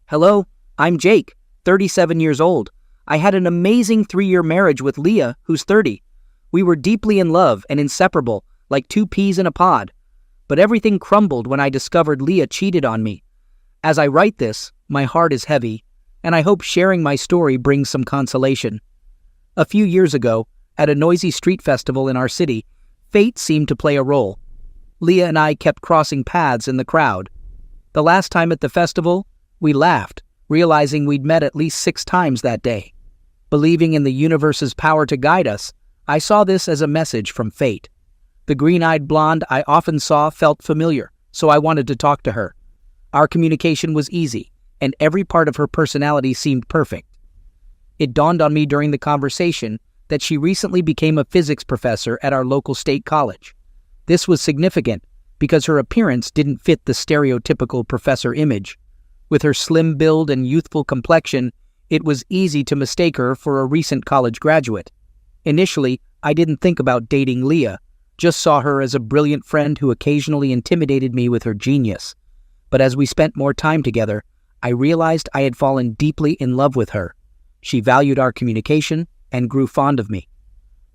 Hello, I'm Jake, 37 years old. I had an amazing 3-year marriage with Leah, who's 30. We were deeply in love and inseparable, like two peas in a pod. But everything crumbled when I discovered Leah cheated on me. As I write this, my heart is heavy, and I hope sharing my story brings some consolation. A few years ago, at a noisy street festival in our city, fate seemed to play a role. Leah and I kept crossing paths in the crowd. The last time at the festival, we laughed, realizing we'd met at least 6 times that day. Believing in the universe's power to guide us, I saw this as a message from fate. The green-eyed blonde I often saw felt familiar, so I wanted to talk to her. Our communication was easy, and every part of her personality seemed perfect. It dawned on me during the conversation that she recently became a physics professor at our local state college. This was significant because her appearance didn't fit the stereotypical professor image. With her slim build and youthful complexion, it was easy to mistake her for a recent college graduate. Initially, I didn't think about dating Leah, just saw her as a brilliant friend who occasionally intimidated me with her genius. But as we spent more time together, I realized I had fallen deeply in love with her. She valued our communication and grew fond of me.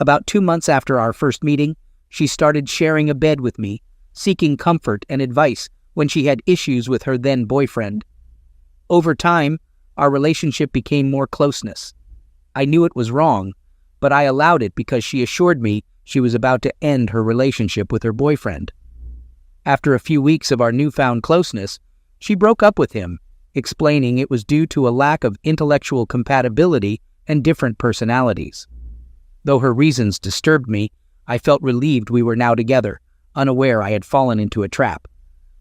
About 2 months after our first meeting, she started sharing a bed with me, seeking comfort and advice when she had issues with her then boyfriend. Over time, our relationship became more closeness. I knew it was wrong, but I allowed it because she assured me she was about to end her relationship with her boyfriend. After a few weeks of our newfound closeness, she broke up with him, explaining it was due to a lack of intellectual compatibility and different personalities. Though her reasons disturbed me, I felt relieved we were now together, unaware I had fallen into a trap.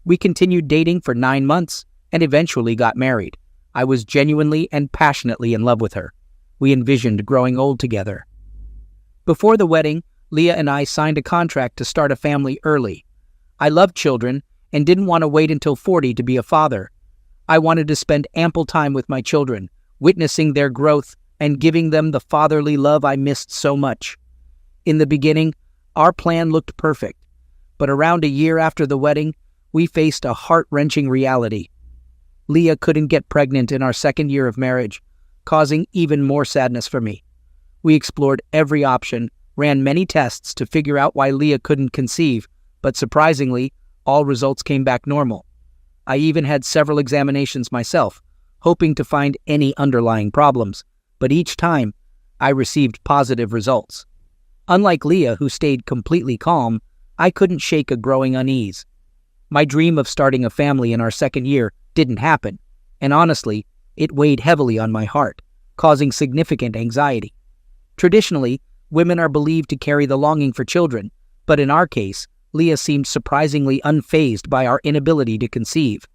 We continued dating for 9 months and eventually got married. I was genuinely and passionately in love with her. We envisioned growing old together. Before the wedding, Leah and I signed a contract to start a family early. I loved children and didn't want to wait until 40 to be a father. I wanted to spend ample time with my children, witnessing their growth and giving them the fatherly love I missed so much. In the beginning, our plan looked perfect, but around a year after the wedding, we faced a heart-wrenching reality. Leah couldn't get pregnant in our 2nd year of marriage, causing even more sadness for me. We explored every option, ran many tests to figure out why Leah couldn't conceive, but surprisingly, all results came back normal. I even had several examinations myself, hoping to find any underlying problems, but each time, I received positive results. Unlike Leah, who stayed completely calm, I couldn't shake a growing unease. My dream of starting a family in our 2nd year didn't happen, and honestly, it weighed heavily on my heart, causing significant anxiety. Traditionally, women are believed to carry the longing for children, but in our case, Leah seemed surprisingly unfazed by our inability to conceive.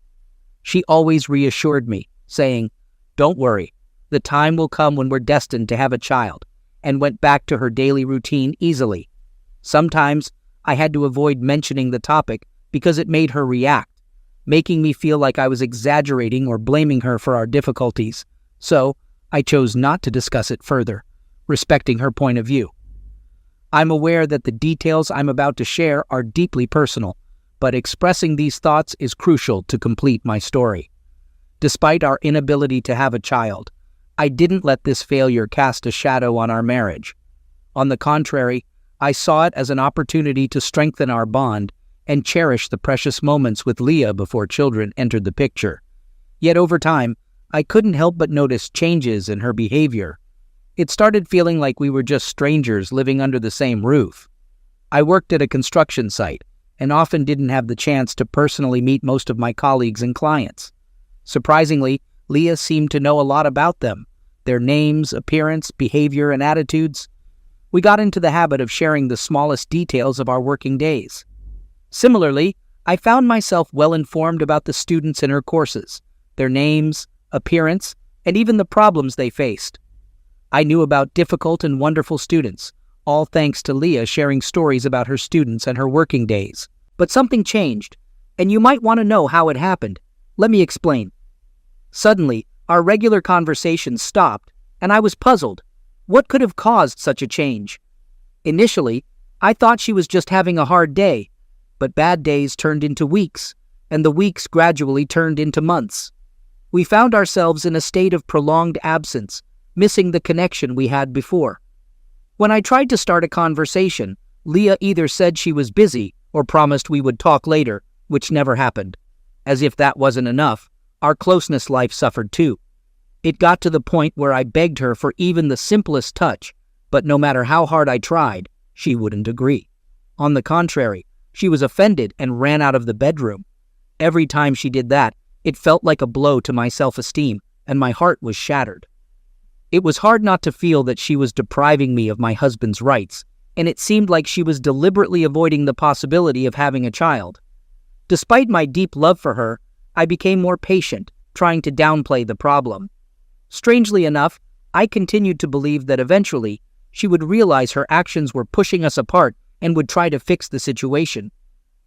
She always reassured me, saying, "Don't worry, the time will come when we're destined to have a child," and went back to her daily routine easily. Sometimes, I had to avoid mentioning the topic because it made her react, making me feel like I was exaggerating or blaming her for our difficulties. So, I chose not to discuss it further, respecting her point of view. I'm aware that the details I'm about to share are deeply personal, but expressing these thoughts is crucial to complete my story. Despite our inability to have a child, I didn't let this failure cast a shadow on our marriage. On the contrary, I saw it as an opportunity to strengthen our bond and cherish the precious moments with Leah before children entered the picture. Yet over time, I couldn't help but notice changes in her behavior. It started feeling like we were just strangers living under the same roof. I worked at a construction site and often didn't have the chance to personally meet most of my colleagues and clients. Surprisingly, Leah seemed to know a lot about them, their names, appearance, behavior, and attitudes. We got into the habit of sharing the smallest details of our working days. Similarly, I found myself well informed about the students in her courses, their names, appearance, and even the problems they faced. I knew about difficult and wonderful students, all thanks to Leah sharing stories about her students and her working days. But something changed, and you might want to know how it happened. Let me explain. Suddenly, our regular conversations stopped, and I was puzzled. What could have caused such a change? Initially, I thought she was just having a hard day, but bad days turned into weeks, and the weeks gradually turned into months. We found ourselves in a state of prolonged absence, missing the connection we had before. When I tried to start a conversation, Leah either said she was busy or promised we would talk later, which never happened. As if that wasn't enough, our closeness life suffered too. It got to the point where I begged her for even the simplest touch, but no matter how hard I tried, she wouldn't agree. On the contrary, she was offended and ran out of the bedroom. Every time she did that, it felt like a blow to my self-esteem, and my heart was shattered. It was hard not to feel that she was depriving me of my husband's rights, and it seemed like she was deliberately avoiding the possibility of having a child. Despite my deep love for her, I became more patient, trying to downplay the problem. Strangely enough, I continued to believe that eventually she would realize her actions were pushing us apart and would try to fix the situation.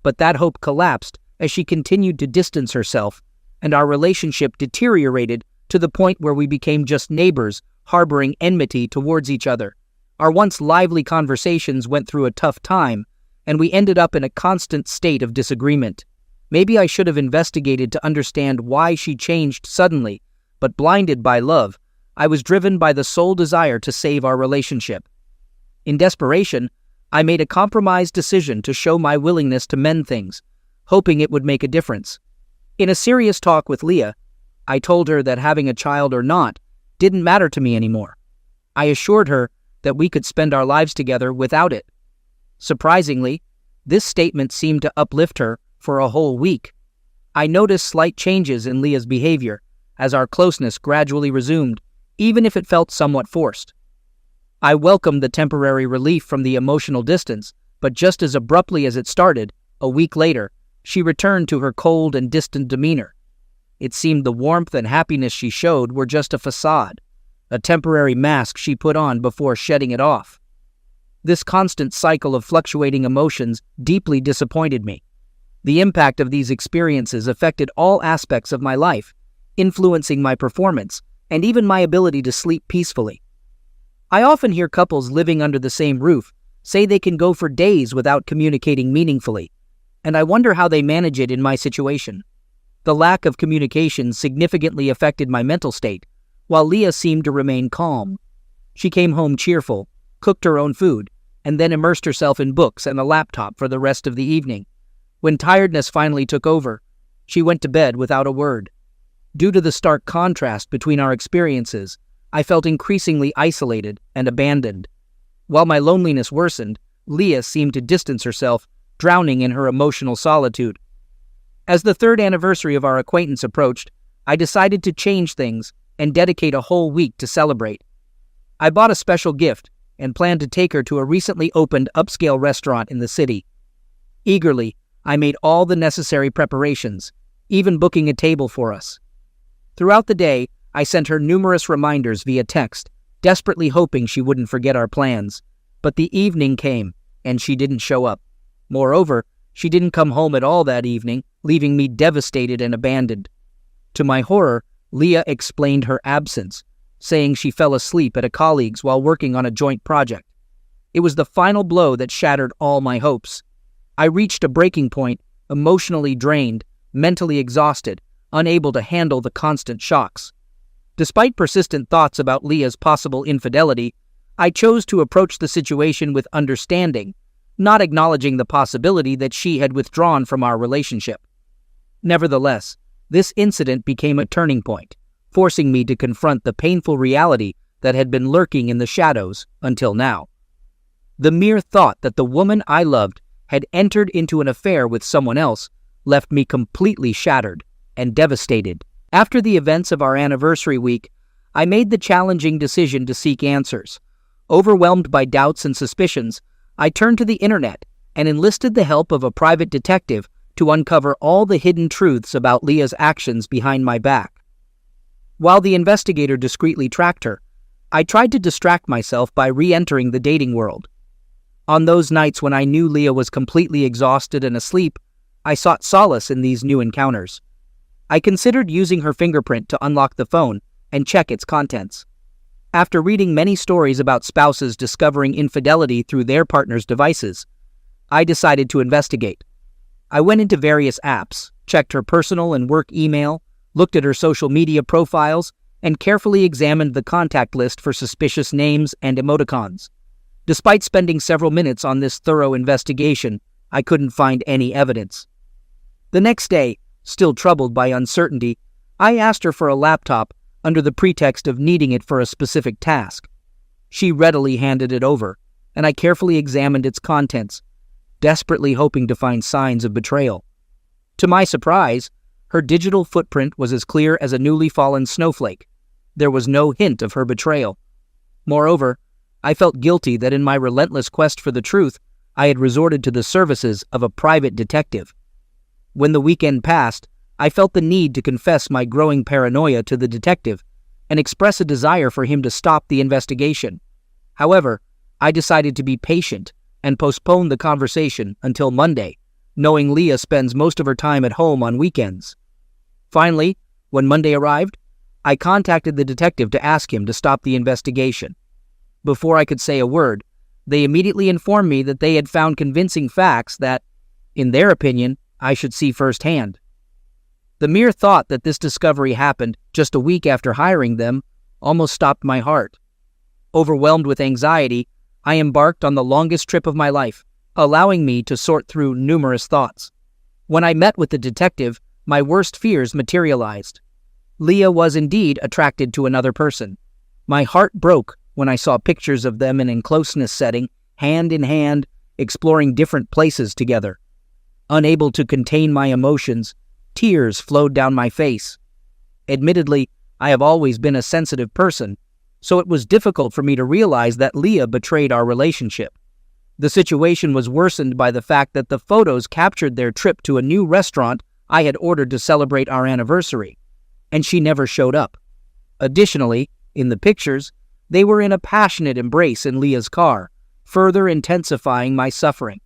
But that hope collapsed as she continued to distance herself, and our relationship deteriorated to the point where we became just neighbors, harboring enmity towards each other. Our once lively conversations went through a tough time, and we ended up in a constant state of disagreement. Maybe I should have investigated to understand why she changed suddenly, but blinded by love, I was driven by the sole desire to save our relationship. In desperation, I made a compromised decision to show my willingness to mend things, hoping it would make a difference. In a serious talk with Leah, I told her that having a child or not didn't matter to me anymore. I assured her that we could spend our lives together without it. Surprisingly, this statement seemed to uplift her for a whole week. I noticed slight changes in Leah's behavior as our closeness gradually resumed, even if it felt somewhat forced. I welcomed the temporary relief from the emotional distance, but just as abruptly as it started, a week later, she returned to her cold and distant demeanor. It seemed the warmth and happiness she showed were just a facade, a temporary mask she put on before shedding it off. This constant cycle of fluctuating emotions deeply disappointed me. The impact of these experiences affected all aspects of my life, influencing my performance and even my ability to sleep peacefully. I often hear couples living under the same roof say they can go for days without communicating meaningfully, and I wonder how they manage it in my situation. The lack of communication significantly affected my mental state, while Leah seemed to remain calm. She came home cheerful, cooked her own food, and then immersed herself in books and a laptop for the rest of the evening. When tiredness finally took over, she went to bed without a word. Due to the stark contrast between our experiences, I felt increasingly isolated and abandoned. While my loneliness worsened, Leah seemed to distance herself, drowning in her emotional solitude. As the third anniversary of our acquaintance approached, I decided to change things and dedicate a whole week to celebrate. I bought a special gift and planned to take her to a recently opened upscale restaurant in the city. Eagerly, I made all the necessary preparations, even booking a table for us. Throughout the day, I sent her numerous reminders via text, desperately hoping she wouldn't forget our plans. But the evening came, and she didn't show up. Moreover, she didn't come home at all that evening, leaving me devastated and abandoned. To my horror, Leah explained her absence, saying she fell asleep at a colleague's while working on a joint project. It was the final blow that shattered all my hopes. I reached a breaking point, emotionally drained, mentally exhausted, unable to handle the constant shocks. Despite persistent thoughts about Leah's possible infidelity, I chose to approach the situation with understanding, not acknowledging the possibility that she had withdrawn from our relationship. Nevertheless, this incident became a turning point, forcing me to confront the painful reality that had been lurking in the shadows until now. The mere thought that the woman I loved had entered into an affair with someone else left me completely shattered and devastated. After the events of our anniversary week, I made the challenging decision to seek answers. Overwhelmed by doubts and suspicions, I turned to the internet and enlisted the help of a private detective to uncover all the hidden truths about Leah's actions behind my back. While the investigator discreetly tracked her, I tried to distract myself by re-entering the dating world. On those nights when I knew Leah was completely exhausted and asleep, I sought solace in these new encounters. I considered using her fingerprint to unlock the phone and check its contents. After reading many stories about spouses discovering infidelity through their partner's devices, I decided to investigate. I went into various apps, checked her personal and work email, looked at her social media profiles, and carefully examined the contact list for suspicious names and emoticons. Despite spending several minutes on this thorough investigation, I couldn't find any evidence. The next day, still troubled by uncertainty, I asked her for a laptop under the pretext of needing it for a specific task. She readily handed it over, and I carefully examined its contents, desperately hoping to find signs of betrayal. To my surprise, her digital footprint was as clear as a newly fallen snowflake. There was no hint of her betrayal. Moreover, I felt guilty that in my relentless quest for the truth, I had resorted to the services of a private detective. When the weekend passed, I felt the need to confess my growing paranoia to the detective and express a desire for him to stop the investigation. However, I decided to be patient and postpone the conversation until Monday, knowing Leah spends most of her time at home on weekends. Finally, when Monday arrived, I contacted the detective to ask him to stop the investigation. Before I could say a word, they immediately informed me that they had found convincing facts that, in their opinion, I should see firsthand. The mere thought that this discovery happened just a week after hiring them almost stopped my heart. Overwhelmed with anxiety, I embarked on the longest trip of my life, allowing me to sort through numerous thoughts. When I met with the detective, my worst fears materialized. Leah was indeed attracted to another person. My heart broke when I saw pictures of them in a closeness setting, hand in hand, exploring different places together. Unable to contain my emotions, tears flowed down my face. Admittedly, I have always been a sensitive person, so it was difficult for me to realize that Leah betrayed our relationship. The situation was worsened by the fact that the photos captured their trip to a new restaurant I had ordered to celebrate our anniversary, and she never showed up. Additionally, in the pictures, they were in a passionate embrace in Leah's car, further intensifying my suffering.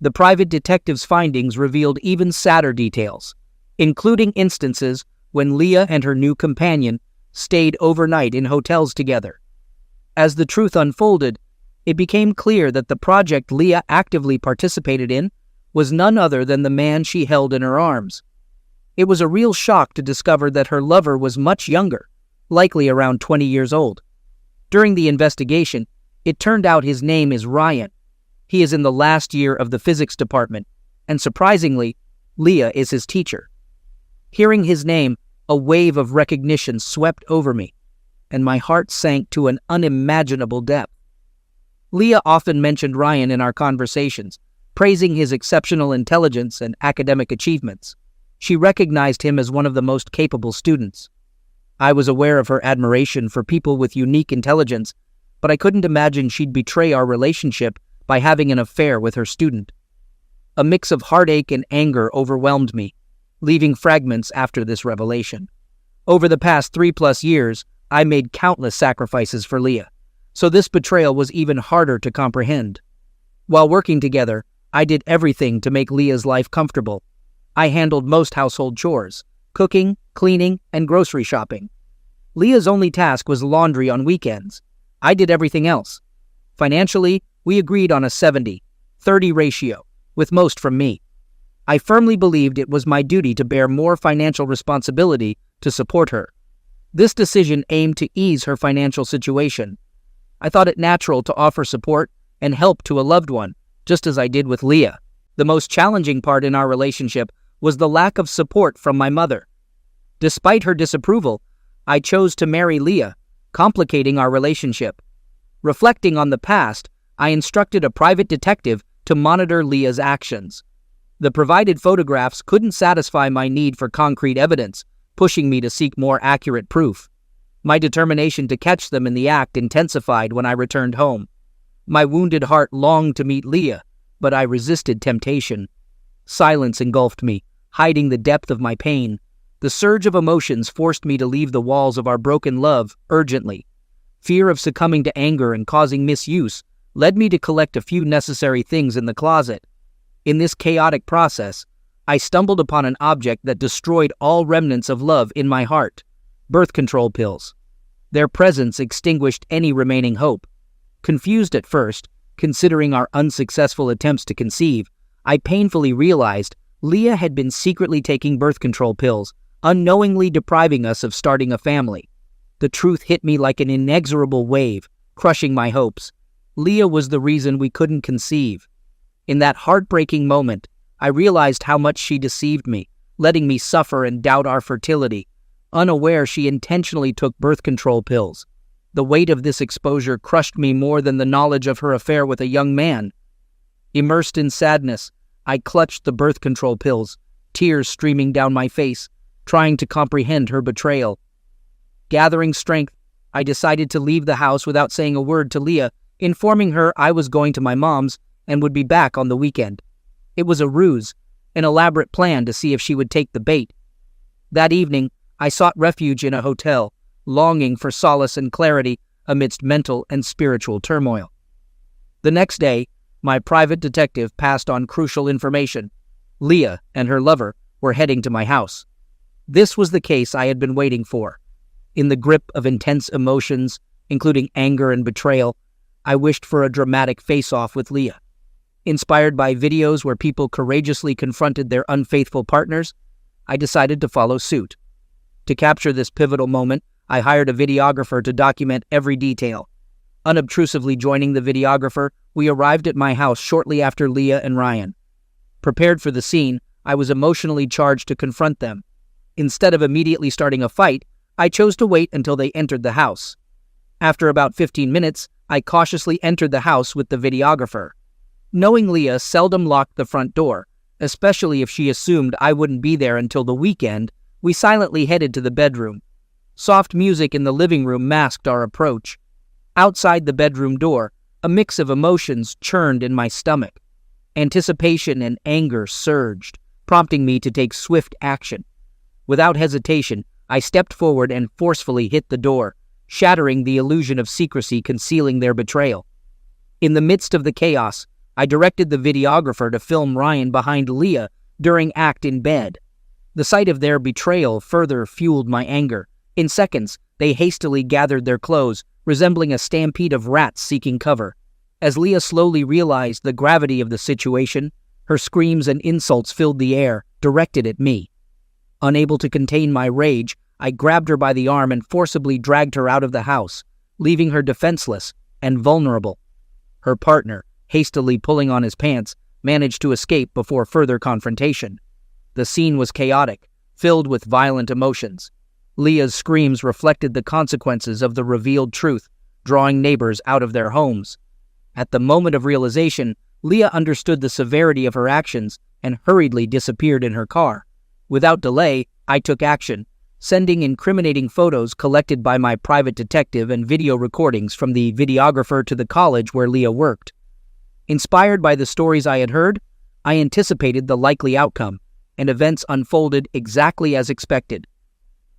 The private detective's findings revealed even sadder details, including instances when Leah and her new companion stayed overnight in hotels together. As the truth unfolded, it became clear that the project Leah actively participated in was none other than the man she held in her arms. It was a real shock to discover that her lover was much younger, likely around 20 years old. During the investigation, it turned out his name is Ryan. He is in the last year of the physics department, and surprisingly, Leah is his teacher. Hearing his name, a wave of recognition swept over me, and my heart sank to an unimaginable depth. Leah often mentioned Ryan in our conversations, praising his exceptional intelligence and academic achievements. She recognized him as one of the most capable students. I was aware of her admiration for people with unique intelligence, but I couldn't imagine she'd betray our relationship by having an affair with her student. A mix of heartache and anger overwhelmed me, leaving fragments after this revelation. Over the past 3+ years, I made countless sacrifices for Leah, so this betrayal was even harder to comprehend. While working together, I did everything to make Leah's life comfortable. I handled most household chores, cooking, cleaning, and grocery shopping. Leah's only task was laundry on weekends. I did everything else. Financially, we agreed on a 70-30 ratio, with most from me. I firmly believed it was my duty to bear more financial responsibility to support her. This decision aimed to ease her financial situation. I thought it natural to offer support and help to a loved one, just as I did with Leah. The most challenging part in our relationship was the lack of support from my mother. Despite her disapproval, I chose to marry Leah, complicating our relationship. Reflecting on the past, I instructed a private detective to monitor Leah's actions. The provided photographs couldn't satisfy my need for concrete evidence, pushing me to seek more accurate proof. My determination to catch them in the act intensified when I returned home. My wounded heart longed to meet Leah, but I resisted temptation. Silence engulfed me, hiding the depth of my pain. The surge of emotions forced me to leave the walls of our broken love urgently. Fear of succumbing to anger and causing misuse led me to collect a few necessary things in the closet. In this chaotic process, I stumbled upon an object that destroyed all remnants of love in my heart: birth control pills. Their presence extinguished any remaining hope. Confused at first, considering our unsuccessful attempts to conceive, I painfully realized Leah had been secretly taking birth control pills, unknowingly depriving us of starting a family. The truth hit me like an inexorable wave, crushing my hopes. Leah was the reason we couldn't conceive. In that heartbreaking moment, I realized how much she deceived me, letting me suffer and doubt our fertility. Unaware, she intentionally took birth control pills. The weight of this exposure crushed me more than the knowledge of her affair with a young man. Immersed in sadness, I clutched the birth control pills, tears streaming down my face, trying to comprehend her betrayal. Gathering strength, I decided to leave the house without saying a word to Leah, informing her I was going to my mom's and would be back on the weekend. It was a ruse, an elaborate plan to see if she would take the bait. That evening, I sought refuge in a hotel, longing for solace and clarity amidst mental and spiritual turmoil. The next day, my private detective passed on crucial information. Leah and her lover were heading to my house. This was the case I had been waiting for. In the grip of intense emotions, including anger and betrayal, I wished for a dramatic face-off with Leah. Inspired by videos where people courageously confronted their unfaithful partners, I decided to follow suit. To capture this pivotal moment, I hired a videographer to document every detail. Unobtrusively joining the videographer, we arrived at my house shortly after Leah and Ryan. Prepared for the scene, I was emotionally charged to confront them. Instead of immediately starting a fight, I chose to wait until they entered the house. After about 15 minutes, I cautiously entered the house with the videographer. Knowing Leah seldom locked the front door, especially if she assumed I wouldn't be there until the weekend, we silently headed to the bedroom. Soft music in the living room masked our approach. Outside the bedroom door, a mix of emotions churned in my stomach. Anticipation and anger surged, prompting me to take swift action. Without hesitation, I stepped forward and forcefully hit the door, shattering the illusion of secrecy concealing their betrayal. In the midst of the chaos, I directed the videographer to film Ryan behind Leah during act in bed. The sight of their betrayal further fueled my anger. In seconds, they hastily gathered their clothes, resembling a stampede of rats seeking cover. As Leah slowly realized the gravity of the situation, her screams and insults filled the air, directed at me. Unable to contain my rage, I grabbed her by the arm and forcibly dragged her out of the house, leaving her defenseless and vulnerable. Her partner, hastily pulling on his pants, managed to escape before further confrontation. The scene was chaotic, filled with violent emotions. Leah's screams reflected the consequences of the revealed truth, drawing neighbors out of their homes. At the moment of realization, Leah understood the severity of her actions and hurriedly disappeared in her car. Without delay, I took action, sending incriminating photos collected by my private detective and video recordings from the videographer to the college where Leah worked. Inspired by the stories I had heard, I anticipated the likely outcome, and events unfolded exactly as expected.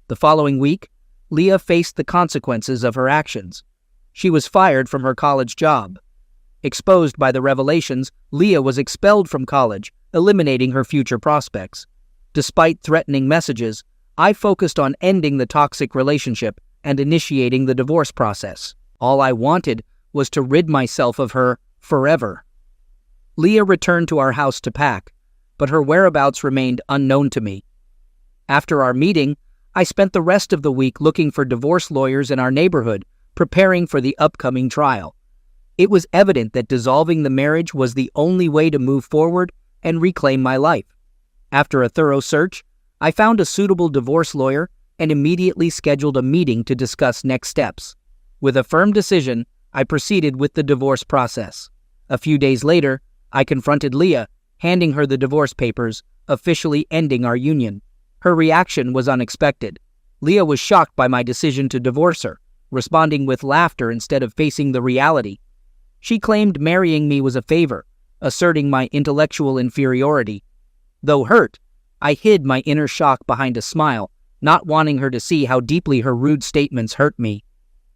The following week, Leah faced the consequences of her actions. She was fired from her college job. Exposed by the revelations, Leah was expelled from college, eliminating her future prospects. Despite threatening messages, I focused on ending the toxic relationship and initiating the divorce process. All I wanted was to rid myself of her forever. Leah returned to our house to pack, but her whereabouts remained unknown to me. After our meeting, I spent the rest of the week looking for divorce lawyers in our neighborhood, preparing for the upcoming trial. It was evident that dissolving the marriage was the only way to move forward and reclaim my life. After a thorough search, I found a suitable divorce lawyer and immediately scheduled a meeting to discuss next steps. With a firm decision, I proceeded with the divorce process. A few days later, I confronted Leah, handing her the divorce papers, officially ending our union. Her reaction was unexpected. Leah was shocked by my decision to divorce her, responding with laughter instead of facing the reality. She claimed marrying me was a favor, asserting my intellectual inferiority. Though hurt, I hid my inner shock behind a smile, not wanting her to see how deeply her rude statements hurt me.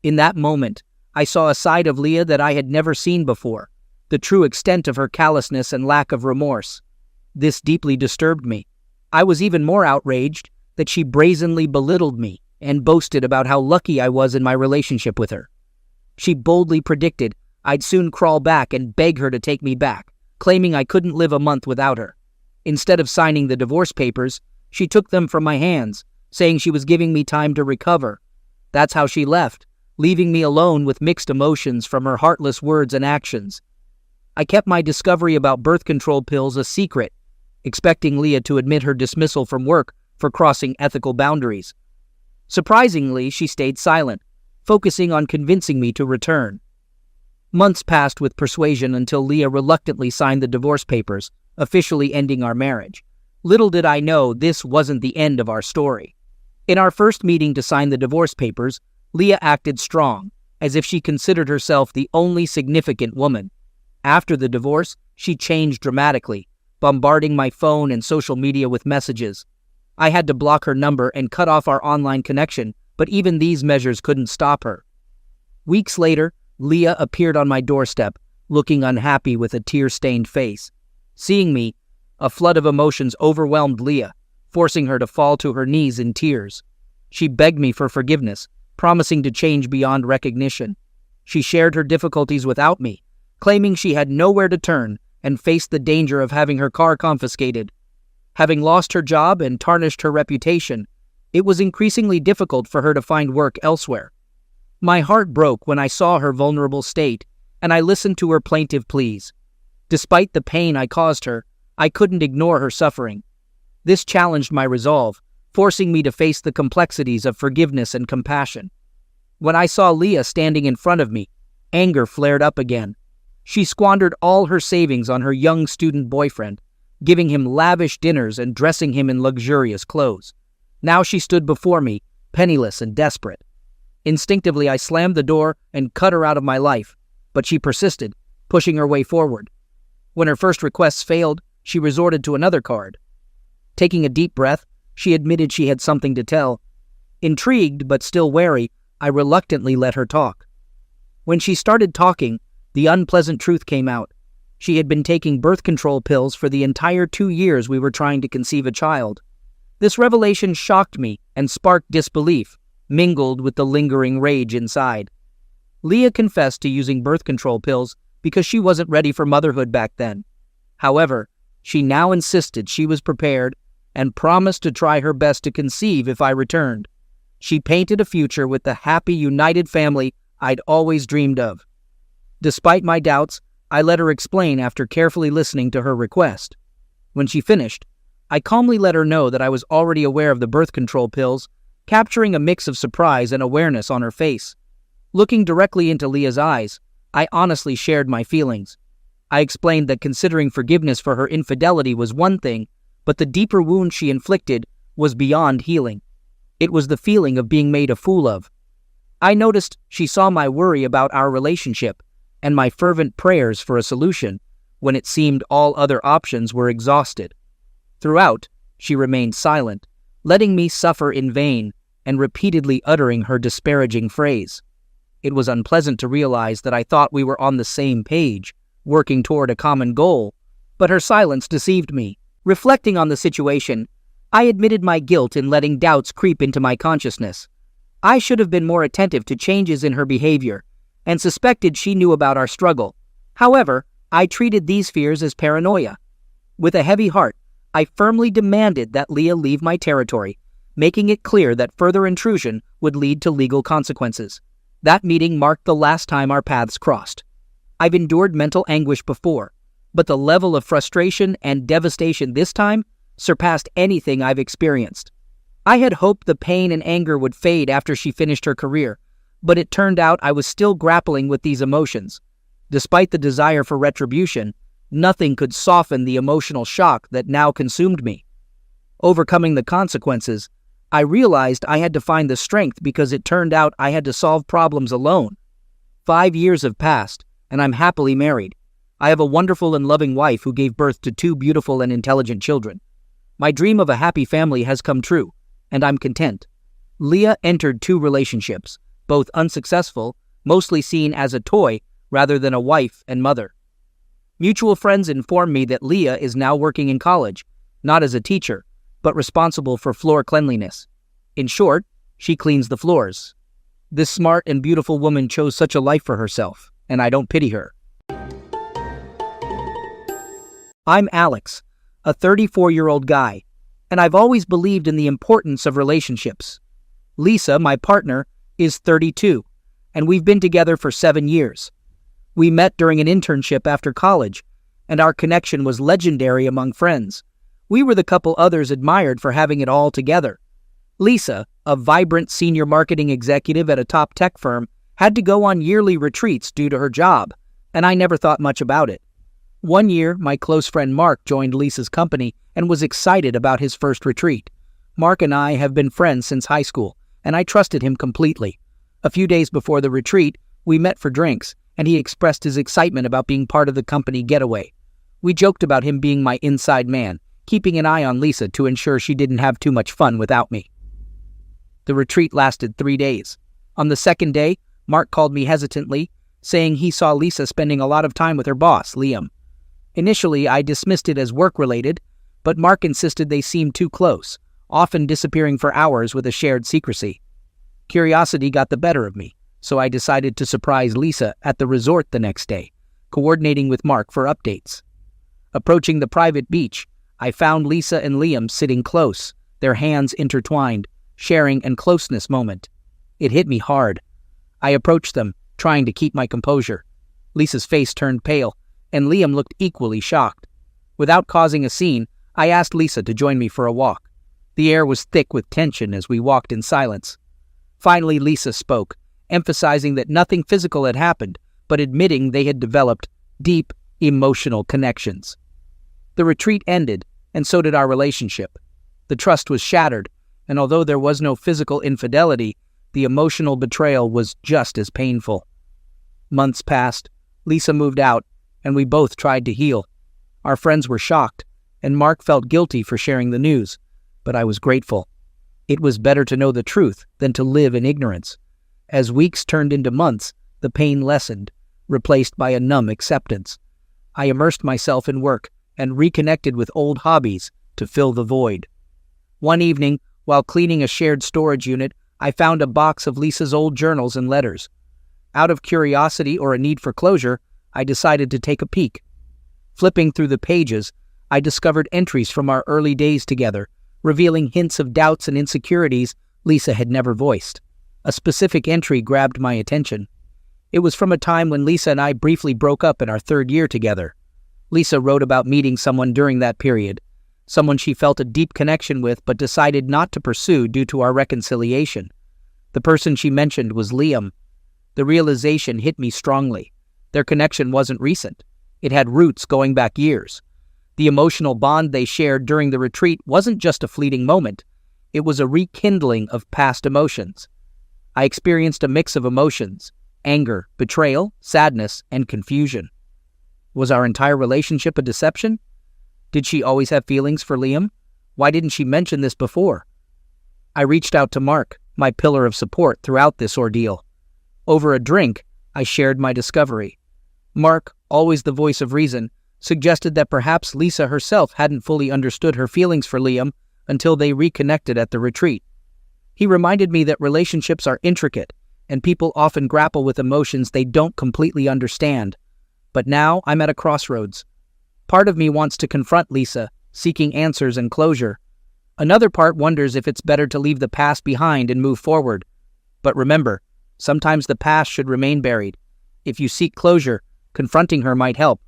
In that moment, I saw a side of Leah that I had never seen before, the true extent of her callousness and lack of remorse. This deeply disturbed me. I was even more outraged that she brazenly belittled me and boasted about how lucky I was in my relationship with her. She boldly predicted I'd soon crawl back and beg her to take me back, claiming I couldn't live a month without her. Instead of signing the divorce papers, she took them from my hands, saying she was giving me time to recover. That's how she left, leaving me alone with mixed emotions from her heartless words and actions. I kept my discovery about birth control pills a secret, expecting Leah to admit her dismissal from work for crossing ethical boundaries. Surprisingly, she stayed silent, focusing on convincing me to return. Months passed with persuasion until Leah reluctantly signed the divorce papers, officially ending our marriage. Little did I know this wasn't the end of our story. In our first meeting to sign the divorce papers, Leah acted strong, as if she considered herself the only significant woman. After the divorce, she changed dramatically, bombarding my phone and social media with messages. I had to block her number and cut off our online connection, but even these measures couldn't stop her. Weeks later, Leah appeared on my doorstep, looking unhappy with a tear-stained face. Seeing me, a flood of emotions overwhelmed Leah, forcing her to fall to her knees in tears. She begged me for forgiveness, promising to change beyond recognition. She shared her difficulties without me, claiming she had nowhere to turn and faced the danger of having her car confiscated. Having lost her job and tarnished her reputation, it was increasingly difficult for her to find work elsewhere. My heart broke when I saw her vulnerable state, and I listened to her plaintive pleas. Despite the pain I caused her, I couldn't ignore her suffering. This challenged my resolve, forcing me to face the complexities of forgiveness and compassion. When I saw Leah standing in front of me, anger flared up again. She squandered all her savings on her young student boyfriend, giving him lavish dinners and dressing him in luxurious clothes. Now she stood before me, penniless and desperate. Instinctively, I slammed the door and cut her out of my life, but she persisted, pushing her way forward. When her first requests failed, she resorted to another card. Taking a deep breath, she admitted she had something to tell. Intrigued but still wary, I reluctantly let her talk. When she started talking, the unpleasant truth came out. She had been taking birth control pills for the entire 2 years we were trying to conceive a child. This revelation shocked me and sparked disbelief, mingled with the lingering rage inside. Leah confessed to using birth control pills because she wasn't ready for motherhood back then. However, she now insisted she was prepared and promised to try her best to conceive if I returned. She painted a future with the happy, united family I'd always dreamed of. Despite my doubts, I let her explain after carefully listening to her request. When she finished, I calmly let her know that I was already aware of the birth control pills, capturing a mix of surprise and awareness on her face. Looking directly into Leah's eyes, I honestly shared my feelings. I explained that considering forgiveness for her infidelity was one thing, but the deeper wound she inflicted was beyond healing. It was the feeling of being made a fool of. I noticed she saw my worry about our relationship and my fervent prayers for a solution when it seemed all other options were exhausted. Throughout, she remained silent, letting me suffer in vain and repeatedly uttering her disparaging phrase. It was unpleasant to realize that I thought we were on the same page, working toward a common goal, but her silence deceived me. Reflecting on the situation, I admitted my guilt in letting doubts creep into my consciousness. I should have been more attentive to changes in her behavior and suspected she knew about our struggle. However, I treated these fears as paranoia. With a heavy heart, I firmly demanded that Leah leave my territory, making it clear that further intrusion would lead to legal consequences. That meeting marked the last time our paths crossed. I've endured mental anguish before, but the level of frustration and devastation this time surpassed anything I've experienced. I had hoped the pain and anger would fade after she finished her career, but it turned out I was still grappling with these emotions. Despite the desire for retribution, nothing could soften the emotional shock that now consumed me. Overcoming the consequences, I realized I had to find the strength because it turned out I had to solve problems alone. 5 years have passed, and I'm happily married. I have a wonderful and loving wife who gave birth to 2 beautiful and intelligent children. My dream of a happy family has come true, and I'm content. Leah entered 2 relationships, both unsuccessful, mostly seen as a toy rather than a wife and mother. Mutual friends informed me that Leah is now working in college, not as a teacher, but responsible for floor cleanliness. In short, she cleans the floors. This smart and beautiful woman chose such a life for herself, and I don't pity her. I'm Alex, a 34-year-old guy. and I've always believed in the importance of relationships. Lisa, my partner, is 32, and we've been together for 7 years. We met during an internship after college, and our connection was legendary among friends. We were the couple others admired for having it all together. Lisa, a vibrant senior marketing executive at a top tech firm, had to go on yearly retreats due to her job, and I never thought much about it. One year, my close friend Mark joined Lisa's company and was excited about his first retreat. Mark and I have been friends since high school, and I trusted him completely. A few days before the retreat, we met for drinks, and he expressed his excitement about being part of the company getaway. We joked about him being my inside man, keeping an eye on Lisa to ensure she didn't have too much fun without me. The retreat lasted 3 days. On the second day, Mark called me hesitantly, saying he saw Lisa spending a lot of time with her boss, Liam. Initially, I dismissed it as work-related, but Mark insisted they seemed too close, often disappearing for hours with a shared secrecy. Curiosity got the better of me, so I decided to surprise Lisa at the resort the next day, coordinating with Mark for updates. Approaching the private beach, I found Lisa and Liam sitting close, their hands intertwined, sharing a closeness moment. It hit me hard. I approached them, trying to keep my composure. Lisa's face turned pale, and Liam looked equally shocked. Without causing a scene, I asked Lisa to join me for a walk. The air was thick with tension as we walked in silence. Finally, Lisa spoke, emphasizing that nothing physical had happened, but admitting they had developed deep, emotional connections. The retreat ended, and so did our relationship. The trust was shattered, and although there was no physical infidelity, the emotional betrayal was just as painful. Months passed, Lisa moved out, and we both tried to heal. Our friends were shocked, and Mark felt guilty for sharing the news, but I was grateful. It was better to know the truth than to live in ignorance. As weeks turned into months, the pain lessened, replaced by a numb acceptance. I immersed myself in work and reconnected with old hobbies to fill the void. One evening, while cleaning a shared storage unit, I found a box of Lisa's old journals and letters. Out of curiosity or a need for closure, I decided to take a peek. Flipping through the pages, I discovered entries from our early days together, revealing hints of doubts and insecurities Lisa had never voiced. A specific entry grabbed my attention. It was from a time when Lisa and I briefly broke up in our 3rd year together. Lisa wrote about meeting someone during that period, someone she felt a deep connection with but decided not to pursue due to our reconciliation. The person she mentioned was Liam. The realization hit me strongly. Their connection wasn't recent. It had roots going back years. The emotional bond they shared during the retreat wasn't just a fleeting moment. It was a rekindling of past emotions. I experienced a mix of emotions: anger, betrayal, sadness, and confusion. Was our entire relationship a deception? Did she always have feelings for Liam? Why didn't she mention this before? I reached out to Mark, my pillar of support throughout this ordeal. Over a drink, I shared my discovery. Mark, always the voice of reason, suggested that perhaps Lisa herself hadn't fully understood her feelings for Liam until they reconnected at the retreat. He reminded me that relationships are intricate, and people often grapple with emotions they don't completely understand. But now I'm at a crossroads. Part of me wants to confront Lisa, seeking answers and closure. Another part wonders if it's better to leave the past behind and move forward. But remember, sometimes the past should remain buried. If you seek closure, confronting her might help.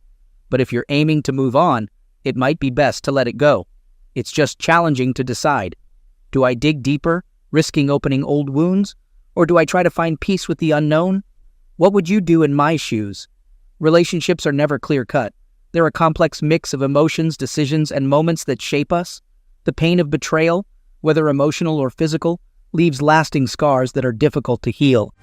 But if you're aiming to move on, it might be best to let it go. It's just challenging to decide. Do I dig deeper, risking opening old wounds? Or do I try to find peace with the unknown? What would you do in my shoes? Relationships are never clear-cut. They're a complex mix of emotions, decisions, and moments that shape us. The pain of betrayal, whether emotional or physical, leaves lasting scars that are difficult to heal.